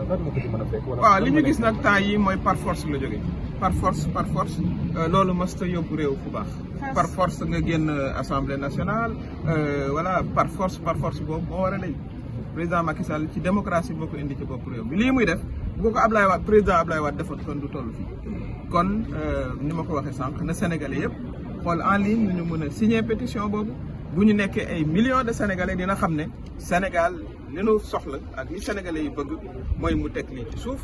lan moo ko ci mën a fekk. waaw li ñu gis nag temps yi mooy par force la jógee par force loolu mës ta yóbbu réew fu baax. par force nga génn assemblée nationale voilà par force boobu moo war a lay président Macky Sall ci démocratie boo ko indi ci bopp réew mi lii muy def bu ko Ablaye Wade président Ablaye Wade defoon kon du toll fii kon ni ma ko waxee sànq na Sénégalais yëpp xool en ligne ñu mën a signer pétition boobu bu ñu nekkee ay millions de Sénégalais dina xam ne Sénégal li nu soxla ak li Sénégalais yi bëgg mooy mu teg lii ci suuf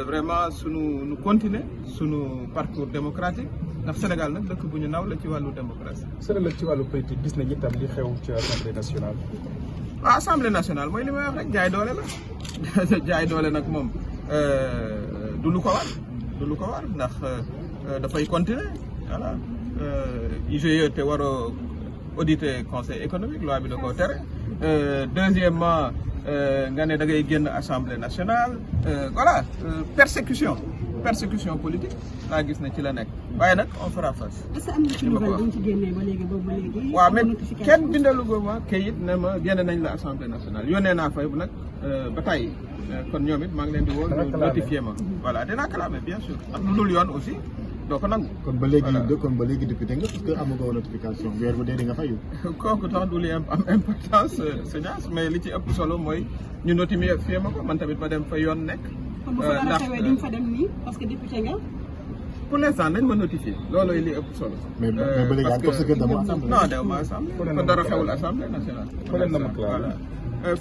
vraiment nu continuer sunu parcours démocratique ndax Sénégal nag dëkk bu ñu naw la ci wàllu démocratie. Sénégal ci wàllu politique gis nañ itam li xew ci assemblée nationale. waaw assemblée nationale mooy li may wax rek jaay doole la jaay doole nag moom du lu ko war ndax dafay continuer voilà IGE te waroo auditer conseil économique loi bi da koo tere deuxièmement nga ne da ngay génn assemblée nationale voilà persécution politique laa gis na ci la nekk waaye nag on fera face. est-ce que am na ci nouvelle bu ñu ci génnee ba léegi waaw mais kenn bindalu ko ma kayit ne ma génne nañ la assemblée nationale yónnee naa fay bu nag ba tey kon ñoom it maa ngi leen di woo ñu notifié ma voilà dinaa clamé bien sûr ak lu dul yoon aussi doo ko nangu. kon ba léegi député nga parce que amagoo notification weer bu dee di nga fayu. kooku tax du li am importance séance mais li ci ëpp solo mooy ñu notifié ma ko man tamit ma dem fa yoon nekk. ndax di nga fa dem nii parce que député nga. pour l'instant nañ ma notifié loolooy li ëpp solo. mais ba léegi parce que dama assemblée. non dew ma assemblée. kon dara xewul assemblée nationale. voilà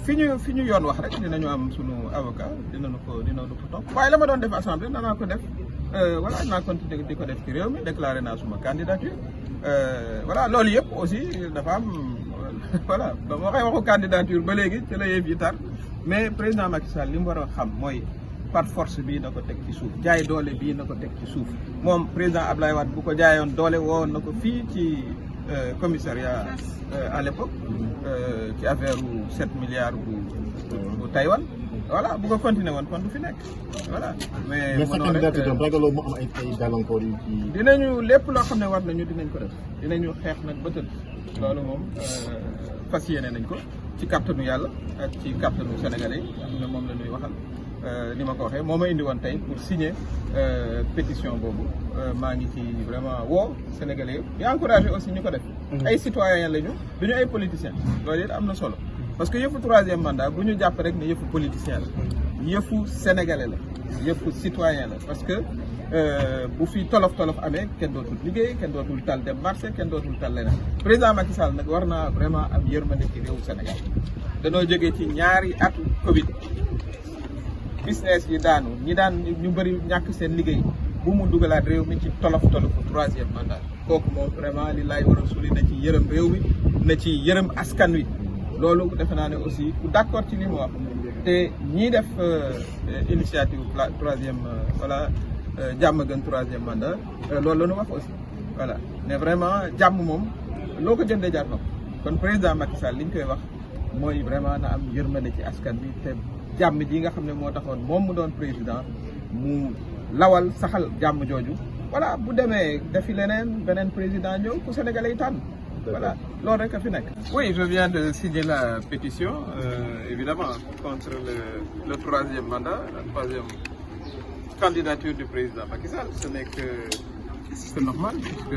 fi ñu yoon wax rek dinañu am sunu avocat dinañu ko topp waaye la ma doon def assemblée danaa ko def voilà naa continuer di ko def ci réew mi déclaré naa suma candidature voilà loolu yëpp aussi dafa am voilà ba ma waxee waxu candidature ba léegi ci la yëf yi tar mais président Macky Sall li mu war a xam mooy. par force bii na ko teg ci suuf jaay doole bii na ko teg ci suuf moom président Ablaye Wade bu ko jaayoon doole woon na ko fii ci commissariat à l'époque ci affaire 7 milliards bu Taïwan voilà bu ko continuer woon kon du fi nekk voilà. mais sa candidature tam ragaloo mu am ay gàllankoor yu ci. dinañu lépp loo xam ne war nañu dinañ ko def dinañu xeex nag ba tëdd loolu moom fas yéene nañ ko ci kàttanu yàlla ak ci kàttanu sénégalais yi xam ne moom la ñuy waxal. ni ma ko waxee moo ma indi woon tey pour signer pétition boobu maa ngi ci vraiment woo Sénégalais yëpp di encourager aussi ñu ko def. ay citoyens lañu du ñu ay politiciens loolu it am na solo parce que yëfu troisième mandat bu ñu jàpp rek ne yëfu politicien la yëfu sénégalais la yëfu citoyen la parce que bu fi tolof amee kenn dootul liggéey kenn dootul tal dem marché kenn dootul tal leneen président Macky Sall nag war naa vraiment am yërmande ci réewu Sénégal danoo jógee ci ñaari atu Covid. business yi daanu ñu bëri ñàkk seen liggéey bu mu dugalaat réew mi ci tolofu troisième mandat kooku moom vraiment li laay war a suli na ci yërëm réew mi na ci yërëm askan wi loolu defe naa ne aussi ku d'accord ci li mu wax te ñii def initiative troisième voilà jàmm gën troisième mandat loolu la ñu wax aussi voilà mais vraiment jàmm moom loo ko jëndee jaar na ko kon président Macky Sall li ñu koy wax mooy vraiment na am yërmande ci askan bi te jàmm ji nga xam ne moo taxoon moom mu doon président mu lawal saxal jàmm jooju voilà bu demee defi leneen beneen président ñëw ku Sénégalais yi tànn voilà loolu rek a fi nekk. oui je viens de signer la pétition évidemment contre le troisième mandat la troisième candidature du président Macky Sall ce n'est que c'est normal puisque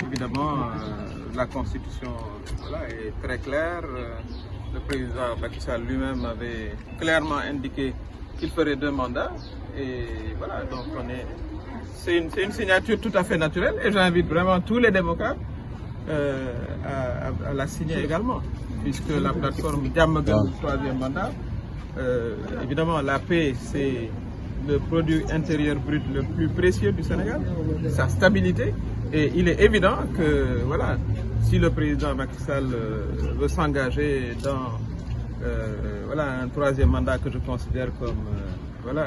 évidemment la constitution voilà est très claire. Le président Macky Sall lui-même avait clairement indiqué qu'il ferait 2 mandats et voilà donc c'est une signature tout à fait naturelle et j'invite vraiment tous les démocrates à la signer également puisque la plateforme Jàmm Gën troisième mandat évidemment la paix c'est le produit intérieur brut le plus précieux du Sénégal, sa stabilité et il est évident que voilà si le président Macky Sall veut s'engager dans voilà un troisième mandat que je considère comme voilà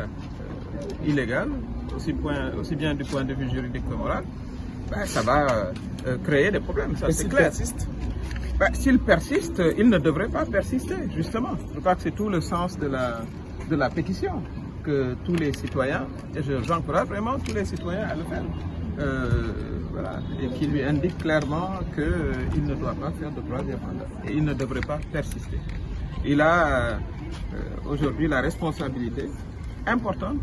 illégal aussi bien du point de vue juridique que moral, ça va créer des problèmes, ça c'est clair. S'il persiste, il ne devrait pas persister justement. Je crois que c'est tout le sens de la pétition que tous les citoyens et j'encourage vraiment tous les citoyens à le faire. Voilà, et qui lui indique clairement qu'il ne doit pas faire de troisième mandat et il ne devrait pas persister. Il a aujourd'hui la responsabilité importante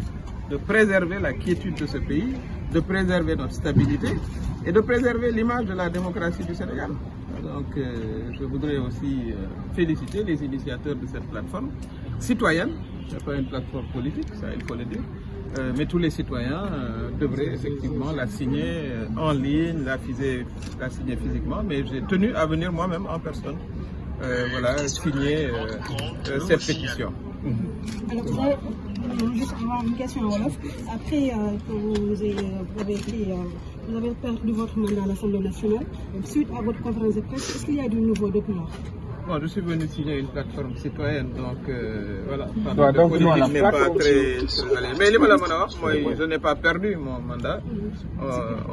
de préserver la quiétude de ce pays, de préserver notre stabilité et de préserver l'image de la démocratie du Sénégal. Donc je voudrais aussi féliciter les initiateurs de cette plateforme citoyenne. Ce n'est pas une plateforme politique, ça il faut le dire, mais tous les citoyens devraient effectivement la signer en ligne, la signer physiquement, mais j'ai tenu à venir moi-même en personne signer cette pétition. Alors, juste avoir une question en Wolof. Après, quand vous avez perdu votre mandat à l'Assemblée nationale, suite à votre conférence de presse, est-ce qu'il y a du nouveau depuis lors? Bon, je suis venu signer une plateforme citoyenne, donc voilà. Donc, politique n'est pas très allé. Mais je n'ai pas perdu mon mandat.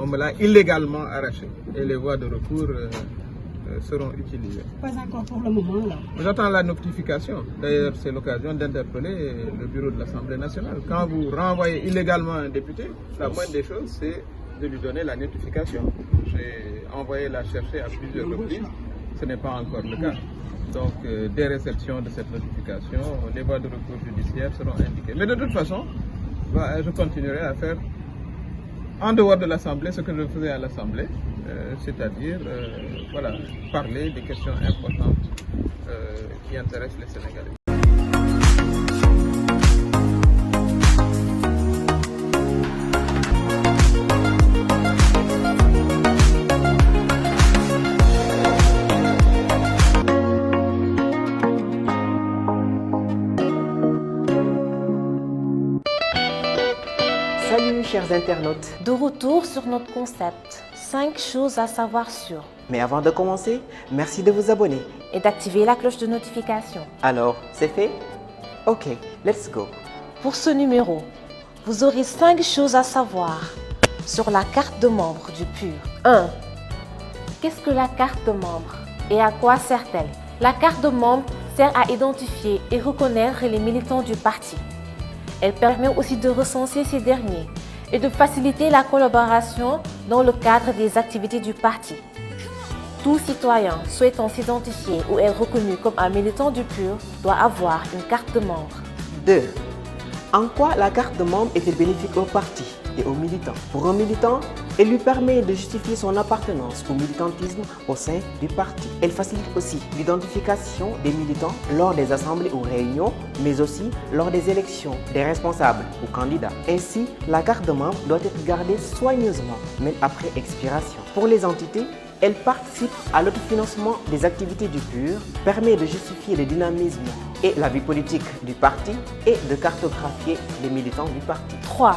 On me l'a illégalement arraché et les voies de recours seront utilisées. Pas encore pour le moment, là. J'attends la notification. D'ailleurs, c'est l'occasion d'interpeller le bureau de l'Assemblée nationale. Quand vous renvoyez illégalement un député, la moindre des choses, c'est de lui donner la notification. J'ai envoyé la chercher à plusieurs reprises. Ce n'est pas encore le cas. Donc, dès réception de cette notification, les voies de recours judiciaire seront indiquées. Mais de toute façon, je continuerai à faire en dehors de l'Assemblée ce que je faisais à l'Assemblée, c'est-à-dire parler des questions importantes qui intéressent les Sénégalais. Salut chers internautes. De retour sur notre concept, 5 choses à savoir sur. Mais avant de commencer, merci de vous abonner. Et d'activer la cloche de notification. Alors, c'est fait? Ok, let's go. Pour ce numéro, vous aurez 5 choses à savoir sur la carte de membre du PUR. 1. Qu'est-ce que la carte de membre et à quoi sert-elle? La carte de membre sert à identifier et reconnaître les militants du parti. Elle permet aussi de recenser ces derniers et de faciliter la collaboration dans le cadre des activités du parti. Tout citoyen souhaitant s'identifier ou être reconnu comme un militant du PUR doit avoir une carte de membre. 2. En quoi la carte de membre est-elle bénéfique au parti et aux militants? Pour un militant, elle lui permet de justifier son appartenance au militantisme au sein du parti. Elle facilite aussi l'identification des militants lors des assemblées ou réunions, mais aussi lors des élections des responsables ou candidats. Ainsi, la carte de membre doit être gardée soigneusement, même après expiration. Pour les entités, elle participe à l'autofinancement des activités du PUR, permet de justifier le dynamisme et la vie politique du parti et de cartographier les militants du parti. 3.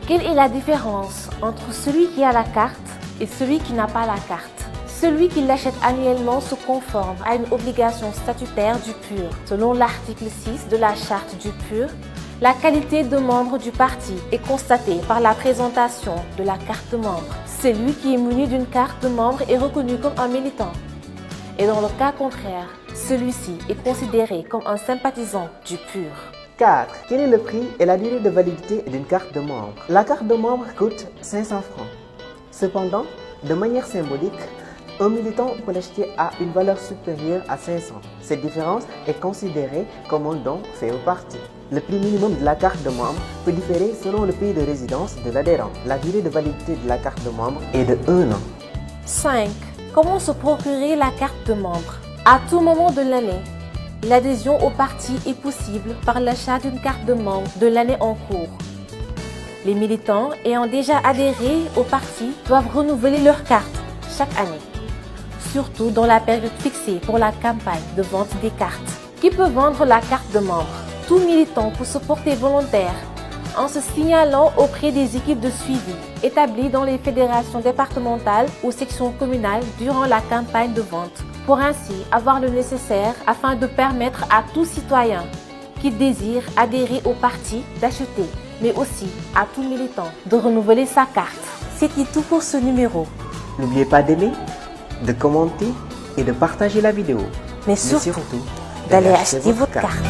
Quelle est la différence entre celui qui a la carte et celui qui n'a pas la carte? Celui qui l'achète annuellement se conforme à une obligation statutaire du PUR. Selon l'article 6 de la charte du PUR, la qualité de membre du parti est constatée par la présentation de la carte de membre. Celui qui est muni d'une carte de membre est reconnu comme un militant. Et dans le cas contraire, celui-ci est considéré comme un sympathisant du PUR. 4. Quel est le prix et la durée de validité d'une carte de membre? La carte de membre coûte 500 francs. Cependant, de manière symbolique, un militant peut l'acheter à une valeur supérieure à 500. Cette différence est considérée comme un don fait au parti. Le prix minimum de la carte de membre peut différer selon le pays de résidence de l'adhérent. La durée de validité de la carte de membre est de 1 an. 5. Comment se procurer la carte de membre? À tout moment de l'année, l'adhésion au parti est possible par l'achat d'une carte de membre de l'année en cours. Les militants ayant déjà adhéré au parti doivent renouveler leur carte chaque année, surtout dans la période fixée pour la campagne de vente des cartes. Qui peut vendre la carte de membre? Tout militant peut se porter volontaire en se signalant auprès des équipes de suivi établies dans les fédérations départementales ou sections communales durant la campagne de vente, pour ainsi avoir le nécessaire afin de permettre à tout citoyen qui désire adhérer au parti d'acheter, mais aussi à tout militant de renouveler sa carte. C'était tout pour ce numéro. N'oubliez pas d'aimer, de commenter et de partager la vidéo. Mais surtout d'aller acheter votre carte.